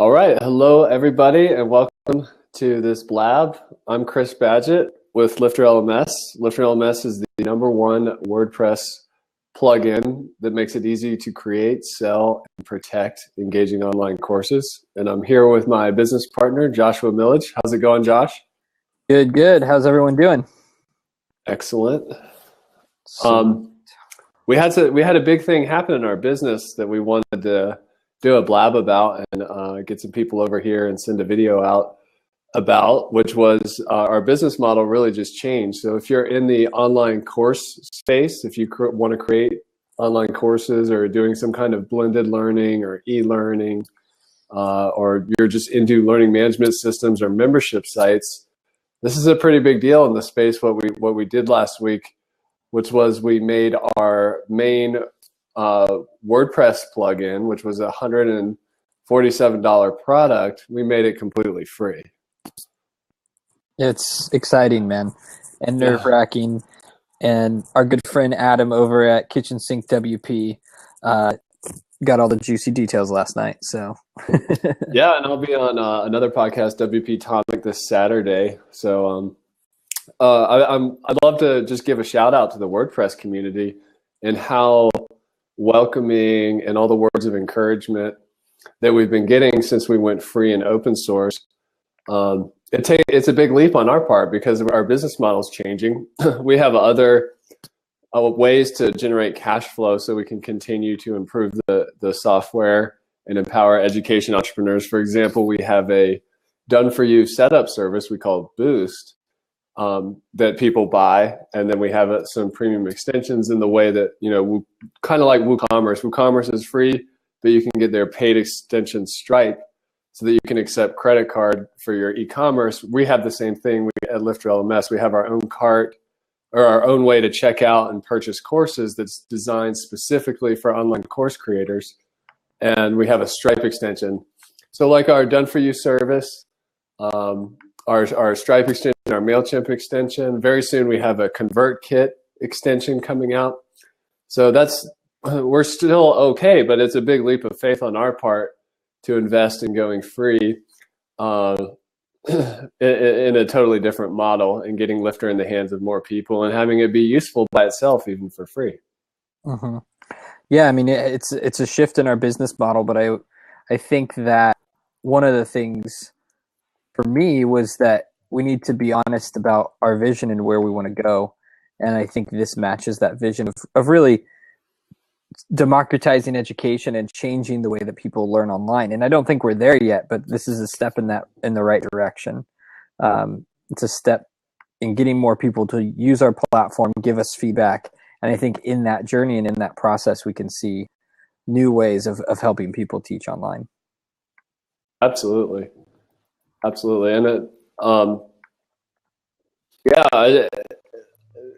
All right. Hello, everybody, and welcome to this blab. I'm Chris Badgett with LifterLMS. LifterLMS is the #1 WordPress plugin that makes it easy to create, sell, and protect engaging online courses. And I'm here with my business partner, Joshua Millage. How's it going, Josh? Good, good. How's everyone doing? Excellent. We had a big thing happen in our business that we wanted to do a blab about and get some people over here and send a video out about, which was our business model really just changed. So if you're in the online course space, if you want to create online courses or doing some kind of blended learning or e-learning, or you're just into learning management systems or membership sites, this is a pretty big deal in the space. What we did last week, which was we made our main WordPress plugin, which was a $147 product, we made it completely free. It's exciting, man, and nerve-wracking. And our good friend Adam over at Kitchen Sink WP got all the juicy details last night. So yeah, and I'll be on another podcast, WP Topic, this Saturday. So I'd love to just give a shout out to the WordPress community and how welcoming and all the words of encouragement that we've been getting since we went free and open source. It's a big leap on our part because of our business model's changing. We have other ways to generate cash flow so we can continue to improve the software and empower education entrepreneurs. For example, we have a done-for-you setup service we call Boost that people buy, and then we have some premium extensions in the way that, kind of like WooCommerce. WooCommerce is free, but you can get their paid extension Stripe so that you can accept credit card for your e-commerce. We have the same thing at LifterLMS. We have our own cart or our own way to check out and purchase courses that's designed specifically for online course creators. And we have a Stripe extension. So like our done-for-you service, our Stripe extension, our MailChimp extension. Very soon we have a ConvertKit extension coming out. So we're still okay, but it's a big leap of faith on our part to invest in going free in a totally different model and getting Lifter in the hands of more people and having it be useful by itself, even for free. Mm-hmm. Yeah, I mean, it's a shift in our business model, but I think that one of the things for me was that we need to be honest about our vision and where we want to go. And I think this matches that vision of really democratizing education and changing the way that people learn online. And I don't think we're there yet, but this is a step in the right direction. It's a step in getting more people to use our platform, give us feedback. And I think in that journey and in that process, we can see new ways of helping people teach online. Absolutely. And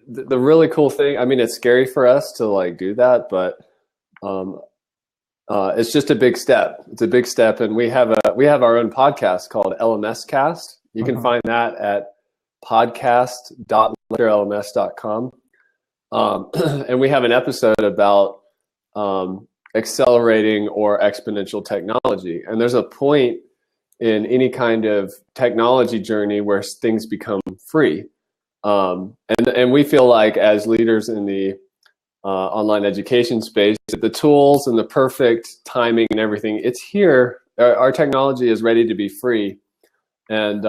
the really cool thing, I mean, it's scary for us to do that, but it's just a big step. It's a big step, and we have our own podcast called LMS Cast. You can find that at podcast.lifterlms.com. And we have an episode about accelerating or exponential technology. And there's a point in any kind of technology journey where things become free. And we feel like as leaders in the online education space, that the tools and the perfect timing and everything, it's here. Our technology is ready to be free. And,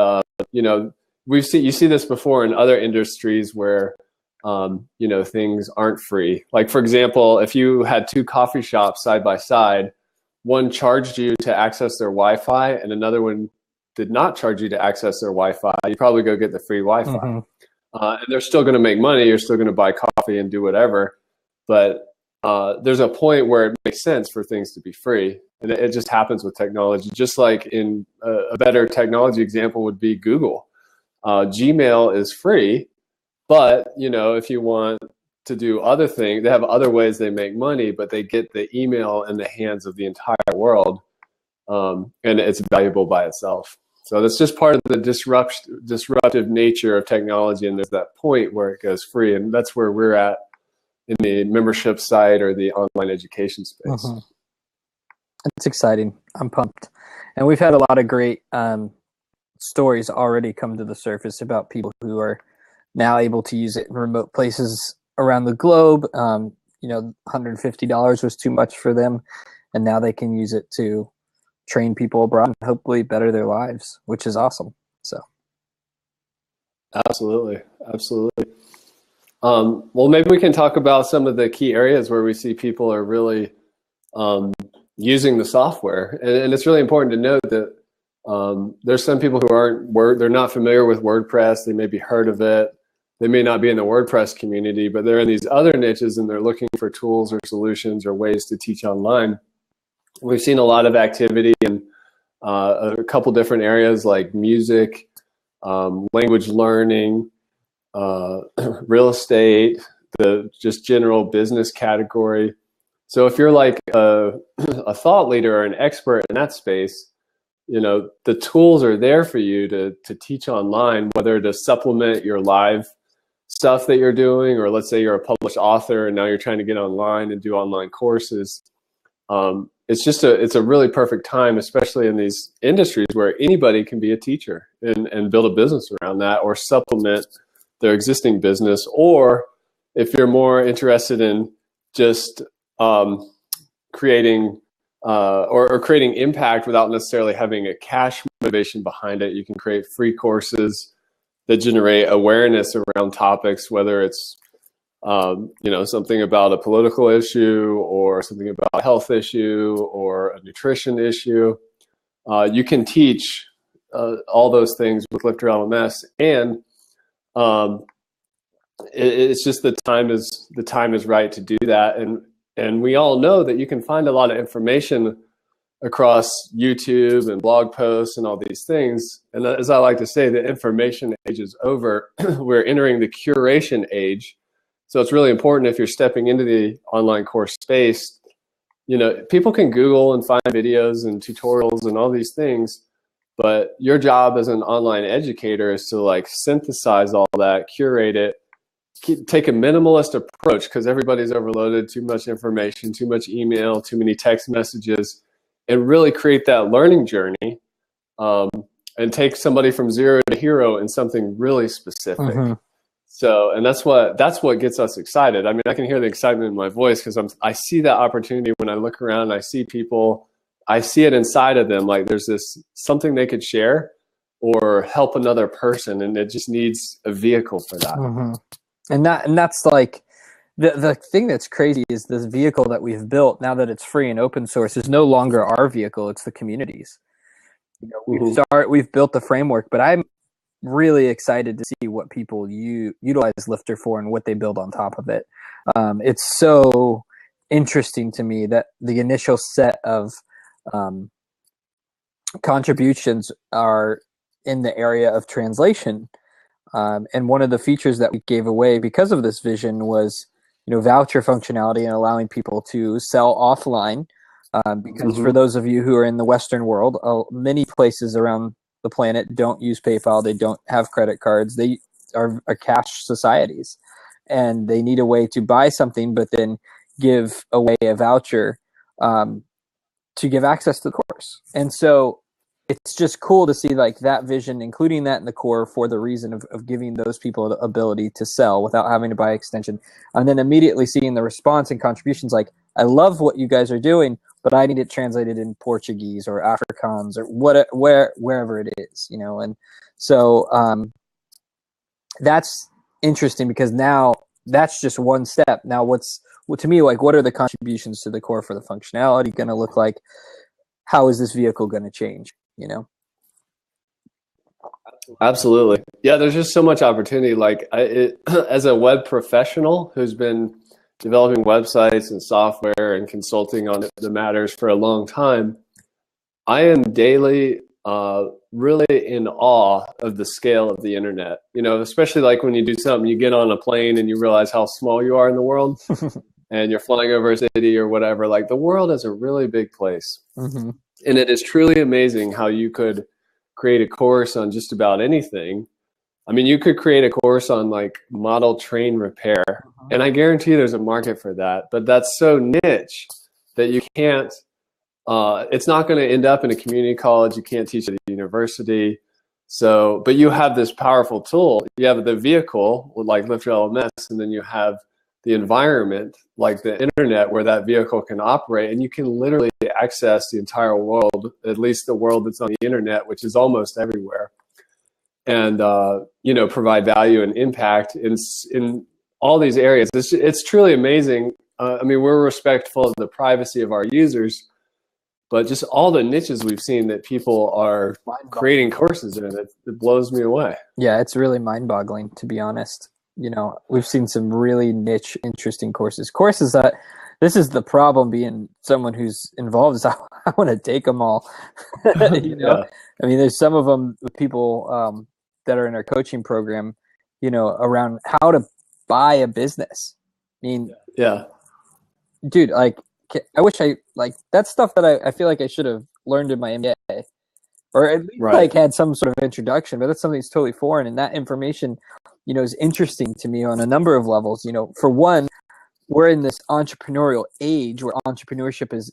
you see this before in other industries where, things aren't free. Like, for example, if you had two coffee shops side by side, one charged you to access their Wi-Fi and another one did not charge you to access their Wi-Fi, you'd probably go get the free Wi-Fi. Mm-hmm. And they're still going to make money. You're still going to buy coffee and do whatever. But there's a point where it makes sense for things to be free. And it just happens with technology. Just like in a better technology example would be Google. Gmail is free, but if you want to do other things, they have other ways they make money, but they get the email in the hands of the entire world, and it's valuable by itself. So that's just part of the disruptive nature of technology, and there's that point where it goes free, and that's where we're at in the membership side or the online education space. It's exciting. I'm pumped. And we've had a lot of great stories already come to the surface about people who are now able to use it in remote places around the globe. $150 was too much for them, and now they can use it to train people abroad and hopefully better their lives, which is awesome. So, absolutely. Well, maybe we can talk about some of the key areas where we see people are really using the software, and it's really important to note that there's some people who they're not familiar with WordPress. They maybe heard of it. They may not be in the WordPress community, but they're in these other niches and they're looking for tools or solutions or ways to teach online. We've seen a lot of activity in a couple different areas like music, language learning, real estate, the just general business category. So if you're like a thought leader or an expert in that space, the tools are there for you to teach online, whether to supplement your live stuff that you're doing, or let's say you're a published author and now you're trying to get online and do online courses. It's a really perfect time, especially in these industries where anybody can be a teacher and build a business around that or supplement their existing business. Or if you're more interested in just creating or creating impact without necessarily having a cash motivation behind it, you can create free courses that generate awareness around topics, whether it's something about a political issue or something about a health issue or a nutrition issue. You can teach all those things with LifterLMS, and it's just the time is right to do that. And we all know that you can find a lot of information across YouTube and blog posts and all these things. And as I like to say, the information age is over. We're entering the curation age. So it's really important, if you're stepping into the online course space, people can Google and find videos and tutorials and all these things, but your job as an online educator is to synthesize all that, curate it, take a minimalist approach, because everybody's overloaded, too much information, too much email, too many text messages, and really create that learning journey and take somebody from zero to hero in something really specific. Mm-hmm. So, and that's what gets us excited. I mean, I can hear the excitement in my voice because I see that opportunity when I look around. I see people, I see it inside of them. Like there's something they could share or help another person, and it just needs a vehicle for that. Mm-hmm. And that's like the thing that's crazy is this vehicle that we've built, now that it's free and open source, is no longer our vehicle, it's the community's. We've built the framework, but I'm really excited to see what people utilize Lifter for and what they build on top of it. It's so interesting to me that the initial set of contributions are in the area of translation. And one of the features that we gave away because of this vision was, voucher functionality and allowing people to sell offline. Because for those of you who are in the Western world, many places around the planet don't use PayPal. They don't have credit cards. They are cash societies, and they need a way to buy something, but then give away a voucher to give access to the course. And so it's just cool to see like that vision, including that in the core for the reason of giving those people the ability to sell without having to buy extension. And then immediately seeing the response and contributions like, I love what you guys are doing, but I need it translated in Portuguese or Afrikaans or wherever it is, And so that's interesting because now that's just one step. Now to me, what are the contributions to the core for the functionality going to look like? How is this vehicle going to change? Absolutely. Yeah, there's just so much opportunity. As a web professional who's been developing websites and software and consulting on the matters for a long time, I am daily really in awe of the scale of the internet. Especially like when you do something, you get on a plane and you realize how small you are in the world and you're flying over a city or whatever. Like the world is a really big place. Mm-hmm. And it is truly amazing how you could create a course on just about anything. I mean, you could create a course on model train repair, and I guarantee there's a market for that, but that's so niche that you can't it's not going to end up in a community college. You can't teach at a university. So, but you have this powerful tool. You have the vehicle like LifterLMS, and then you have the environment like the internet where that vehicle can operate, and you can literally access the entire world, at least the world that's on the internet, which is almost everywhere, and provide value and impact in all these areas. It's truly amazing. I mean, we're respectful of the privacy of our users, but just all the niches we've seen that people are creating courses in, it blows me away. Yeah, it's really mind-boggling, to be honest. We've seen some really niche, interesting courses that this is the problem being someone who's involved is I want to take them all. Yeah. I mean, there's some of them with people that are in our coaching program, around how to buy a business. I mean, yeah, dude, like, I wish that's stuff that I feel like I should have learned in my MBA, or at least had some sort of introduction, but that's something that's totally foreign. And that information, is interesting to me on a number of levels. For one, we're in this entrepreneurial age where entrepreneurship is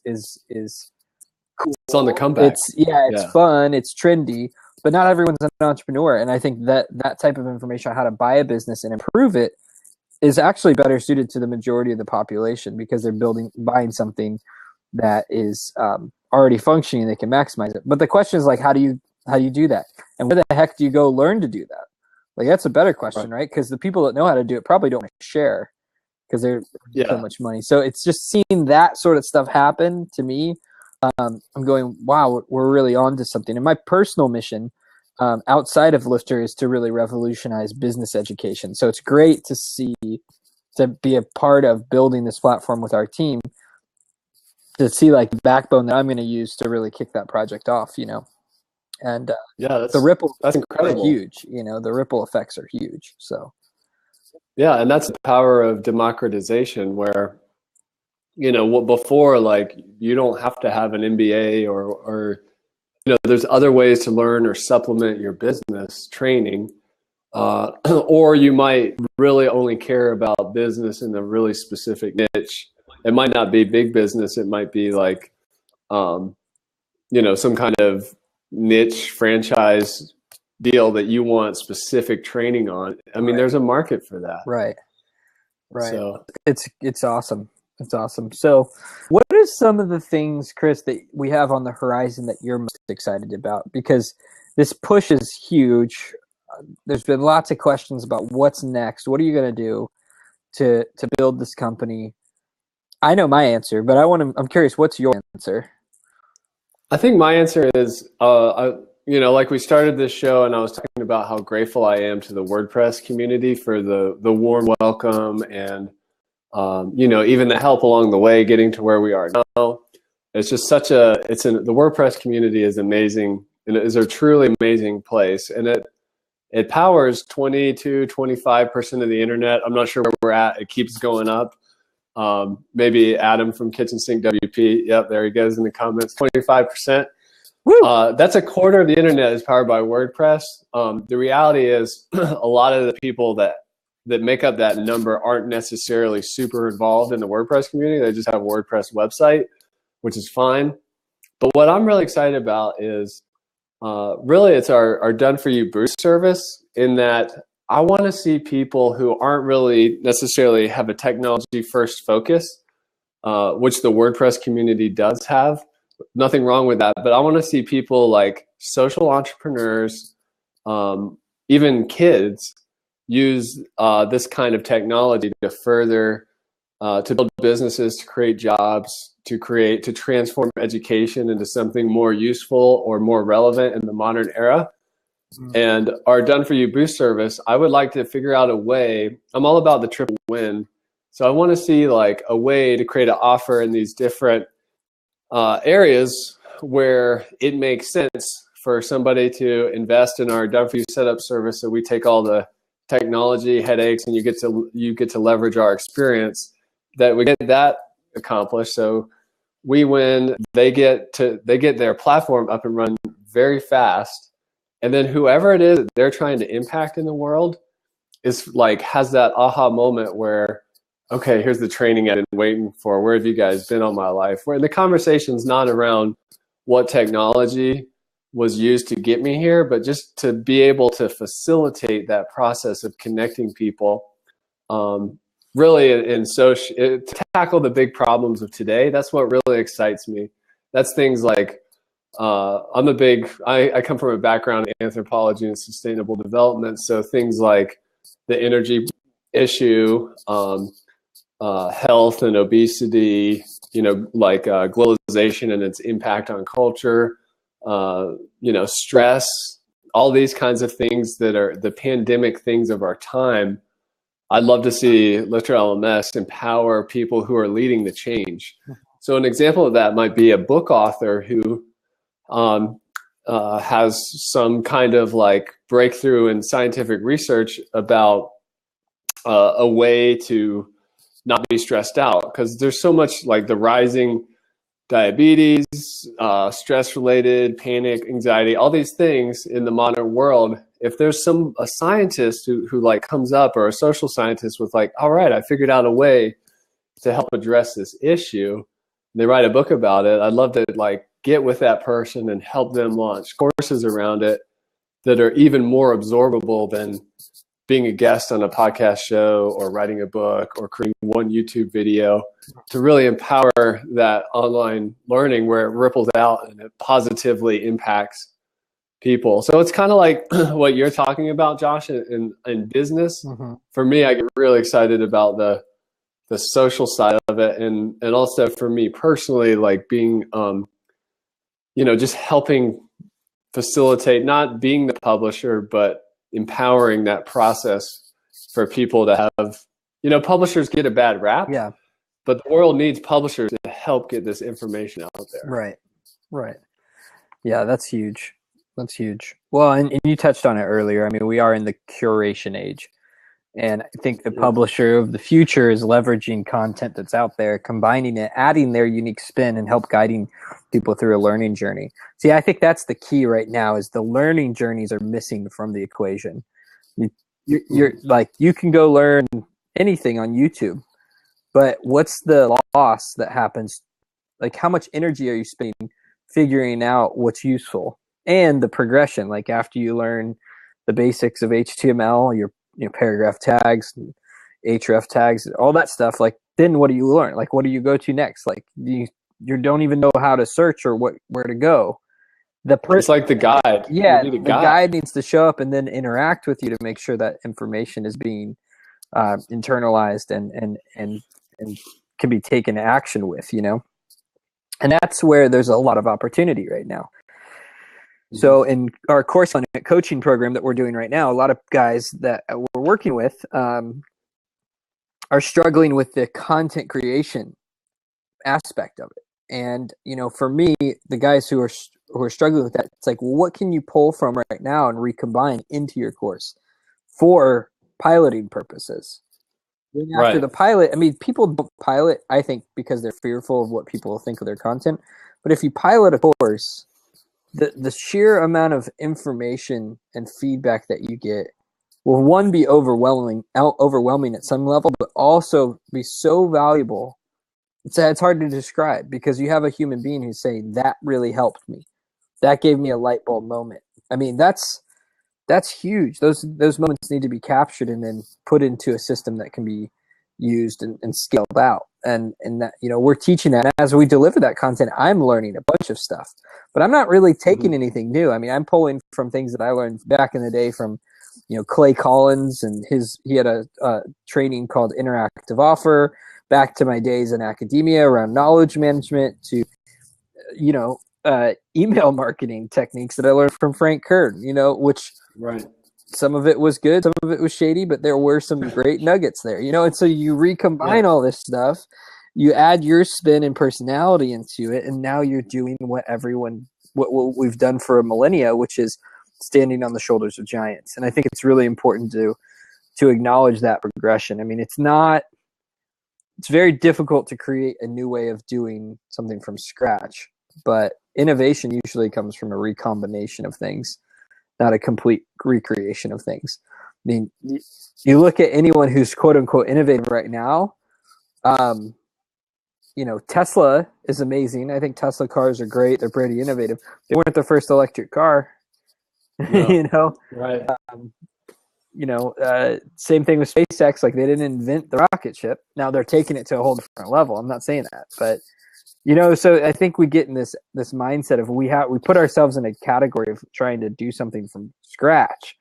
cool. It's on the comeback. It's fun, it's trendy, but not everyone's an entrepreneur. And I think that type of information on how to buy a business and improve it is actually better suited to the majority of the population, because they're buying something that is already functioning. They can maximize it. But the question is, like, how do you do that? And where the heck do you go learn to do that? Like, that's a better question, right? Because the people that know how to do it probably don't want to share because they're so much money. So it's just seeing that sort of stuff happen to me. I'm going, wow, we're really on to something. And my personal mission outside of Lifter is to really revolutionize business education. So it's great to be a part of building this platform with our team, to see like the backbone that I'm going to use to really kick that project off, and the ripple, that's incredible. Huge. The ripple effects are huge. So yeah, and that's the power of democratization, where before, like, you don't have to have an MBA or there's other ways to learn or supplement your business training, or you might really only care about business in a really specific niche. It might not be big business. It might be like, some kind of niche franchise deal that you want specific training on. I mean, there's a market for that. Right. So it's awesome. It's awesome. So what are some of the things, Chris, that we have on the horizon that you're most excited about? Because this push is huge. There's been lots of questions about what's next. What are you going to do to build this company? I know my answer, but I'm curious, what's your answer? I think my answer is, like we started this show and I was talking about how grateful I am to the WordPress community for the warm welcome and, even the help along the way, getting to where we are now. It's just the WordPress community is amazing, and it is a truly amazing place. And it powers 20 to 25% of the internet. I'm not sure where we're at. It keeps going up. Maybe Adam from Kitchen Sink WP. Yep, there he goes in the comments. 25%. That's a quarter of the internet is powered by WordPress. The reality is a lot of the people that make up that number aren't necessarily super involved in the WordPress community. They just have a WordPress website, which is fine. But what I'm really excited about is really it's our Done For You boost service, in that I want to see people who aren't really necessarily have a technology first focus, which the WordPress community does have. Nothing wrong with that. But I want to see people like social entrepreneurs, even kids, use this kind of technology to further, to build businesses, to create jobs, to transform education into something more useful or more relevant in the modern era. And our Done For You boost service, I would like to figure out a way. I'm all about the triple win. So I want to see like a way to create an offer in these different areas where it makes sense for somebody to invest in our Done For You setup service. So we take all the technology headaches and you get to leverage our experience, that we get that accomplished. So we win, they get their platform up and run very fast. And then whoever it is that they're trying to impact in the world is like, has that aha moment where, okay, here's the training I've been waiting for. Where have you guys been all my life? Where the conversation's not around what technology was used to get me here, but just to be able to facilitate that process of connecting people, really in social, to tackle the big problems of today. That's what really excites me. That's things like, I come from a background in anthropology and sustainable development. So things like the energy issue, health and obesity, like globalization and its impact on culture, stress, all these kinds of things that are the pandemic things of our time. I'd love to see LifterLMS empower people who are leading the change. So an example of that might be a book author who has some kind of like breakthrough in scientific research about a way to not be stressed out, because there's so much like the rising diabetes, stress-related panic, anxiety, all these things in the modern world. If there's a scientist who like comes up, or a social scientist with like, all right, I figured out a way to help address this issue, they write a book about it. I'd love to like get with that person and help them launch courses around it that are even more absorbable than being a guest on a podcast show or writing a book or creating one YouTube video, to really empower that online learning where it ripples out and it positively impacts people. So it's kind of like what you're talking about, Josh, in business. Mm-hmm. For me, I get really excited about the social side of it. And also for me personally, like being, just helping facilitate, not being the publisher, but empowering that process for people to have, publishers get a bad rap. Yeah. But the world needs publishers to help get this information out there. Right. Yeah, that's huge. Well, and you touched on it earlier. I mean, we are in the curation age. And I think the publisher of the future is leveraging content that's out there, combining it, adding their unique spin, and help guiding people through a learning journey. See, I think that's the key right now, is the learning journeys are missing from the equation. You're like, you can go learn anything on YouTube, but what's the loss that happens? Like, how much energy are you spending figuring out what's useful, and the progression? Like, after you learn the basics of HTML, your paragraph tags, href tags, all that stuff, like, then what do you learn? Like, what do you go to next? Like, you don't even know how to search or where to go. It's like the guide. Yeah, the guide needs to show up and then interact with you to make sure that information is being internalized and can be taken action with, and that's where there's a lot of opportunity right now. So in our course on it coaching program that we're doing right now, a lot of guys that we're working with are struggling with the content creation aspect of it. And, for me, the guys who are struggling with that, it's like, well, what can you pull from right now and recombine into your course for piloting purposes? After the pilot, I mean, people pilot, I think, because they're fearful of what people will think of their content. But if you pilot a course, the sheer amount of information and feedback that you get will, one, be overwhelming at some level, but also be so valuable. It's hard to describe, because you have a human being who's saying, that really helped me. That gave me a light bulb moment. I mean, that's huge. Those moments need to be captured and then put into a system that can be used and scaled out. And that, we're teaching that. As we deliver that content, I'm learning a bunch of stuff, but I'm not really taking anything new. I mean, I'm pulling from things that I learned back in the day from, Clay Collins, and he had a training called Interactive Offer, back to my days in academia around knowledge management, to, email marketing techniques that I learned from Frank Kern, which some of it was good, some of it was shady, but there were some great nuggets there, and so you recombine all this stuff, you add your spin and personality into it, and now you're doing what we've done for a millennia, which is standing on the shoulders of giants. And I think it's really important to acknowledge that progression. I mean, it's very difficult to create a new way of doing something from scratch, but innovation usually comes from a recombination of things, not a complete recreation of things. I mean, you look at anyone who's quote unquote innovative right now, Tesla is amazing. I think Tesla cars are great. They're pretty innovative. They weren't the first electric car. No. Right. Same thing with SpaceX. Like, they didn't invent the rocket ship. Now they're taking it to a whole different level. I'm not saying that, but so I think we get in this mindset of we put ourselves in a category of trying to do something from scratch,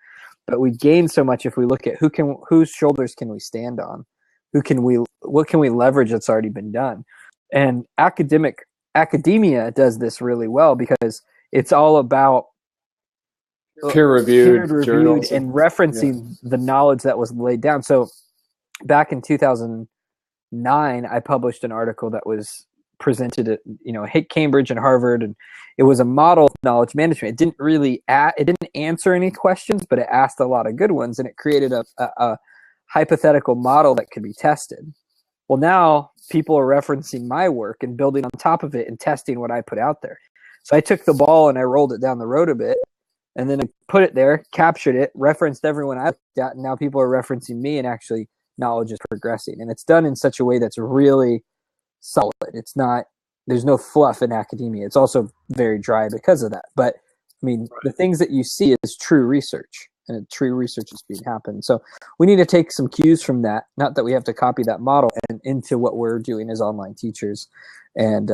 but we gain so much if we look at whose shoulders can we stand on, what can we leverage that's already been done. And academia does this really well because it's all about peer-reviewed journals and referencing the knowledge that was laid down. So back in 2009, I published an article that was presented at hit Cambridge and Harvard, and it was a model of knowledge management. It didn't answer any questions, but it asked a lot of good ones, and it created a hypothetical model that could be tested. Well, now people are referencing my work and building on top of it and testing what I put out there. So I took the ball and I rolled it down the road a bit, and then I put it there, captured it, referenced everyone I looked at, and now people are referencing me, and actually knowledge is progressing. And it's done in such a way that's really solid. It's not, there's no fluff in academia. It's also very dry because of that. But I mean, the things that you see is true research, and true research is being happened. So we need to take some cues from that. Not that we have to copy that model and into what we're doing as online teachers. And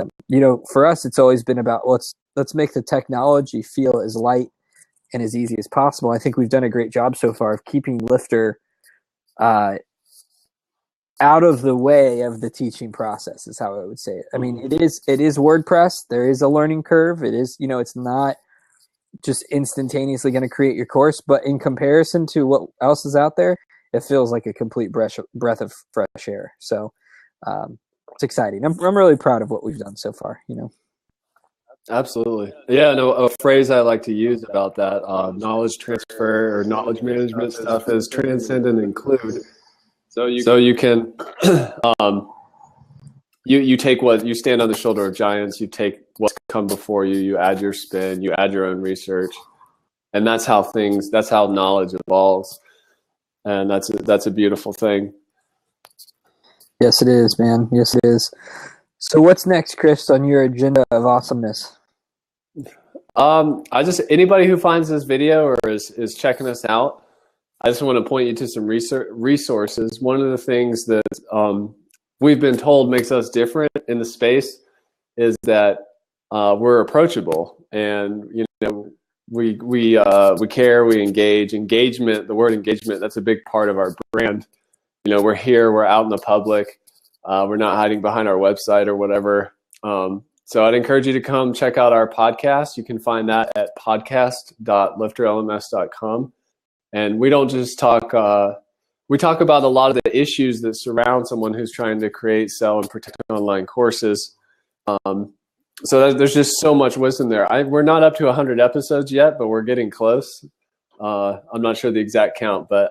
for us, it's always been about let's make the technology feel as light and as easy as possible. I think we've done a great job so far of keeping Lifter out of the way of the teaching process, is how I would say it. I mean, it is WordPress. There is a learning curve. It is, it's not just instantaneously going to create your course, but in comparison to what else is out there, it feels like a complete breath of fresh air. So it's exciting. I'm really proud of what we've done so far, Absolutely. Yeah, no, a phrase I like to use about that knowledge transfer or knowledge management stuff is transcend and include. So you can you take what you stand on the shoulder of giants. You take what's come before you. You add your spin. You add your own research, and that's how knowledge evolves. And that's a beautiful thing. Yes, it is, man. Yes, it is. So what's next, Chris, on your agenda of awesomeness? Anybody who finds this video or is checking us out, I just want to point you to some resources. One of the things that we've been told makes us different in the space is that we're approachable, and we care, we engage. Engagement, the word engagement, that's a big part of our brand. We're here, we're out in the public. We're not hiding behind our website or whatever. So I'd encourage you to come check out our podcast. You can find that at podcast.lifterlms.com. And we don't just talk, we talk about a lot of the issues that surround someone who's trying to create, sell, and protect online courses. So there's just so much wisdom there. We're not up to 100 episodes yet, but we're getting close. I'm not sure the exact count, but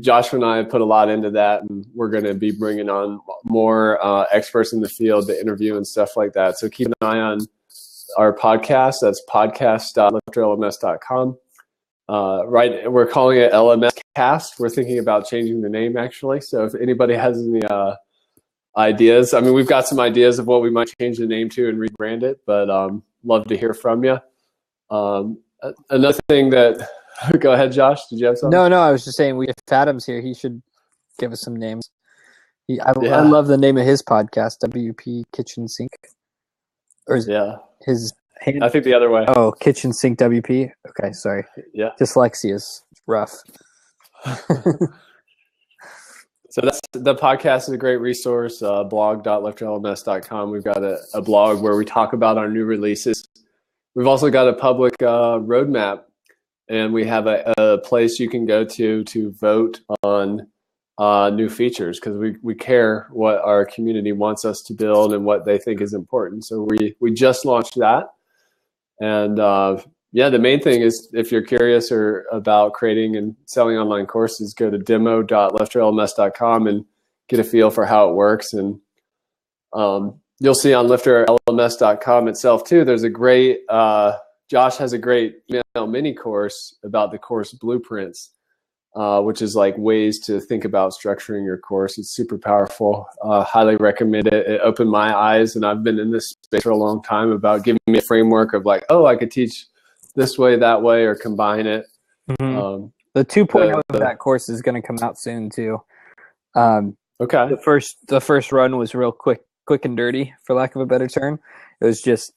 Joshua and I have put a lot into that, and we're going to be bringing on more experts in the field to interview and stuff like that. So keep an eye on our podcast. That's podcast.lifterlms.com. Right, we're calling it LMS Cast. We're thinking about changing the name, actually. So if anybody has any ideas, I mean, we've got some ideas of what we might change the name to and rebrand it, but love to hear from you. Another thing that, go ahead, Josh, did you have something? No, I was just saying, if Adam's here, he should give us some names. I love the name of his podcast, WP Kitchen Sink. Or is his hand? I think the other way. Oh, Kitchen Sink WP. Okay, sorry. Yeah. Dyslexia is rough. So the podcast is a great resource, blog.lifterlms.com. We've got a blog where we talk about our new releases. We've also got a public roadmap, and we have a place you can go to vote on new features, because we care what our community wants us to build and what they think is important. So we just launched that. And the main thing is, if you're curious or about creating and selling online courses, go to demo.lifterlms.com and get a feel for how it works. And you'll see on LifterLMS.com itself too, there's a great, Josh has a great email mini course about the course blueprints. which is like ways to think about structuring your course. It's super powerful. Highly recommend it. It opened my eyes, and I've been in this space for a long time about giving me a framework of like, oh, I could teach this way, that way, or combine it. Mm-hmm. The 2.0 of that course is going to come out soon too. Okay. The first run was real quick and dirty, for lack of a better term. It was just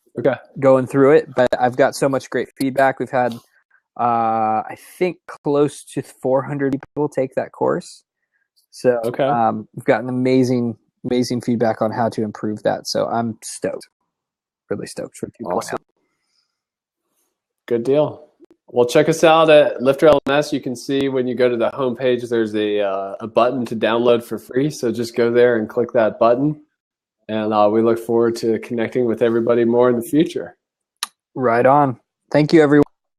going through it, but I've got so much great feedback. We've had, I think, close to 400 people take that course. So we've gotten amazing feedback on how to improve that. So I'm stoked, really stoked for 2.0. Awesome. Good deal. Well, check us out at LifterLMS. You can see when you go to the homepage, there's a button to download for free. So just go there and click that button. And we look forward to connecting with everybody more in the future. Right on. Thank you, everyone.